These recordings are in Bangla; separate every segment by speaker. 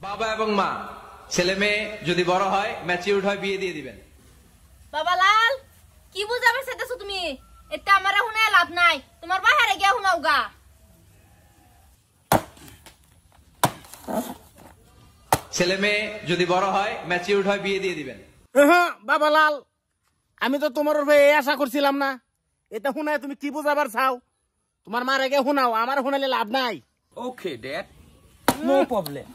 Speaker 1: বাবা এবং মা ছেলে মেয়ে যদি বড় হয় ম্যাচিউরড হয় বিয়ে দিয়ে দিবেন।
Speaker 2: বাবা লাল কি বুঝাবে সেটাছো তুমি? এটা আমারে হুনে লাভ নাই, তোমার বাহিরে গিয়া হুনাও গা।
Speaker 1: ছেলে মেয়ে যদি বড় হয় ম্যাচিউরড হয় বিয়ে দিয়ে দিবেন।
Speaker 3: বাবা লাল, আমি তো তোমার উপরে এই আশা করছিলাম না। এটা শুনায় তুমি কি বুঝাবার চাও? তোমার মার আগে শুনাও, আমার শুনালে লাভ নাই।
Speaker 4: Okay dad, no problem.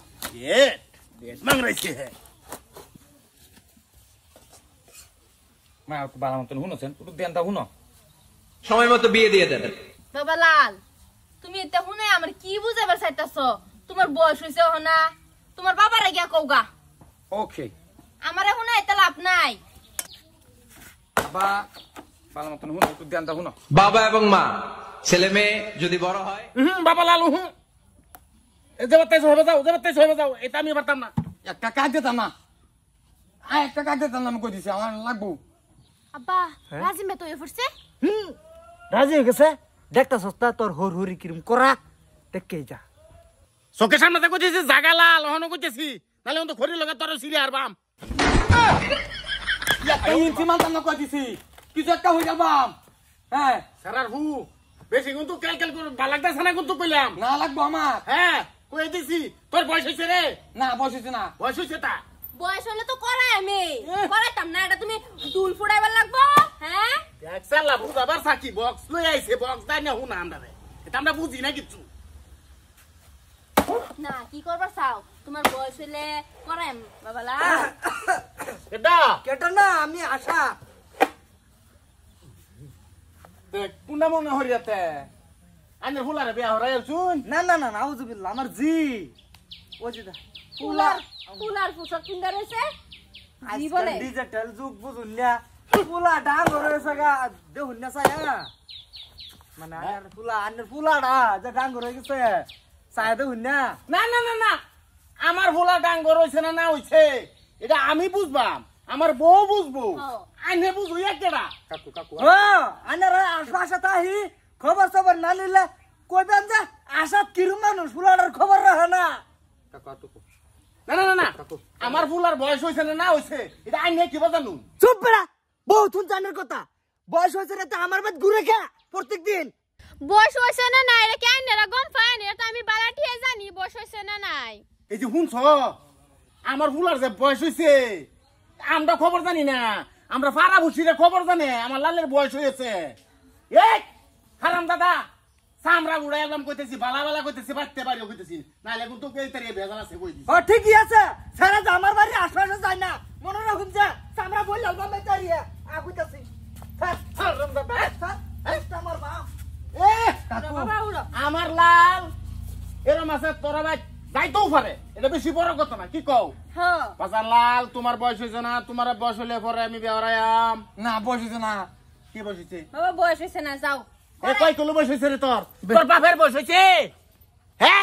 Speaker 4: মা একটু ভালো মতন শুনেছেন, একটু ধ্যানটা শুনো।
Speaker 1: সময় মতো বিয়ে দিয়ে দেন।
Speaker 2: বাবা লাল, তুমি এটা হুনে আমার কি বুঝাবার চাইতাছো? তোমার বয়স হইছে না, তোমার বাবারে গিয়া কওগা।
Speaker 4: ওকে
Speaker 2: আমারে হুনে এটা লাভ নাই।
Speaker 4: বাবা ভালো মতন শুনো, একটু ধ্যানটা শুনো।
Speaker 1: বাবা এবং মা ছেলে মেয়ে যদি বড় হয়
Speaker 3: বাবা লাল যাও, এটা আমি পারতাম না।
Speaker 4: একটা কাজ দিতাম না, একটা কাজ দিতাম না, আমি কই দিছি আমার লাগবো।
Speaker 2: আব্বা রাজিম বে তো এ ফুরছে।
Speaker 5: রাজি হয়ে গেছে, দেখতা সস্তা তোর হর হরি কিরম করা দেখে যা।
Speaker 3: চোখের সামনে কইতেছি জাগা লাল, হন কইতেছি নালে তো খড়ি লগা তোর সিরি আর বাম।
Speaker 4: একটা ইঞ্চি মানতাম না, কই দিছি কিছু একটা হয়ে গেল বাম। হ্যাঁ
Speaker 3: সারার হু বেশি কিন্তু ক্যালকেল করে বালাগদাস না কিন্তু কইলাম
Speaker 4: না লাগবো আমার।
Speaker 3: হ্যাঁ কই দিছি তোর বয়স হইছে রে।
Speaker 4: না বসেছে না,
Speaker 3: বয়স হইছে তা
Speaker 2: বয়স হলে তো করাই আমি করাইতাম না। এটা তুমি দুল ফুড়াইবার লাগবো। হ্যাঁ
Speaker 3: একসালা বুঝাবার সাকি বক্স লই আইছে, বক্স দাই না হুনা আমরা এটা আমরা বুঝি না কিছু।
Speaker 2: না কি করবার চাও? তোমার বয়স হইলে করাইম বাবা লাল।
Speaker 3: এটা
Speaker 5: কেটা না আমি আশা
Speaker 3: দেখ কোনটা মনে হরিয়াতে আনের ফুলারে বিয়া হরাই শুন।
Speaker 5: না না না নাউজুবিল্লাহ আমার জি ও জি দা
Speaker 2: ফুলার ফুলার পোশাক কিনতে রয়েছে জি বলে।
Speaker 5: ডিজিটাল যুগ বুঝুন না, ফুলা ডাং রয়েছে গা দেখুন না সায়া মানে আনের ফুলাডা যে ডাং রয়ে গেছে সায়া দেখুন না।
Speaker 3: না না না না আমার ফুলা ডাঙ্গর হইছে না না হইছে এটা আমি বুঝবাম, আমার বউ বুঝবো, আইনে বুঝবো একেডা। কাকু কাকু
Speaker 5: আনের আশা তাহি খবর সবর না নিলে কইবেন যে আশা কিরম মানুষ ফুলাডার খবর রাখে না।
Speaker 3: না না না না আমার ফুলার বয়স হইছে না না হইছে এটা আইনে কি জানুন।
Speaker 5: চুপ বেড়া, বহুত জানার কথা। বয়স হয়েছে না তো আমার বাদ ঘুরে খা প্রত্যেক দিন।
Speaker 2: বয়স হইছে না নাই রে কেন রে গম পায় না? এটা আমি বালাটিয়ে জানি বয়স হইছে না নাই।
Speaker 3: এই যে শুনছ আমার ফুলার যে বয়স হইছে আমরা খবর জানি না, আমরা ফারা ভুসিরে খবর জানে আমার লালের বয়স হয়েছে। এই হারাম দাদা সামরা উড়াই এলাম কইতেছি, বালা বালা কইতেছি, বাড়তে পারিও কইতেছি, নাহলে কিন্তু এই তারিখে ভেজাল আছে কই দিছি।
Speaker 5: ও ঠিকই আছে, সারা যে আমার বাড়ির আশপাশে যায় না মনে রাখুন যে আমরা বই লাল বামে দাঁড়িয়ে আগুইতাছি।
Speaker 3: হারাম দাদা
Speaker 5: আমার বাপ
Speaker 2: বাবা উড়ো
Speaker 3: আমার লাল এরম আছে তোরা ভাই যাইতেও পারে, এটা বেশি বড় কথা না, কি কও?
Speaker 2: হ্যাঁ
Speaker 3: বাজার লাল তোমার বয়স হয়েছে না, তোমার বয়স হলে পরে আমি বেহরায়াম।
Speaker 4: না বসেছে না।
Speaker 3: কি বয়স হয়েছে?
Speaker 2: বাবা বয়স হইছে না যাও।
Speaker 3: কয় কিলো বয়স হয়েছে রে তোর? তোর বাপের বয়স হয়েছে? হ্যাঁ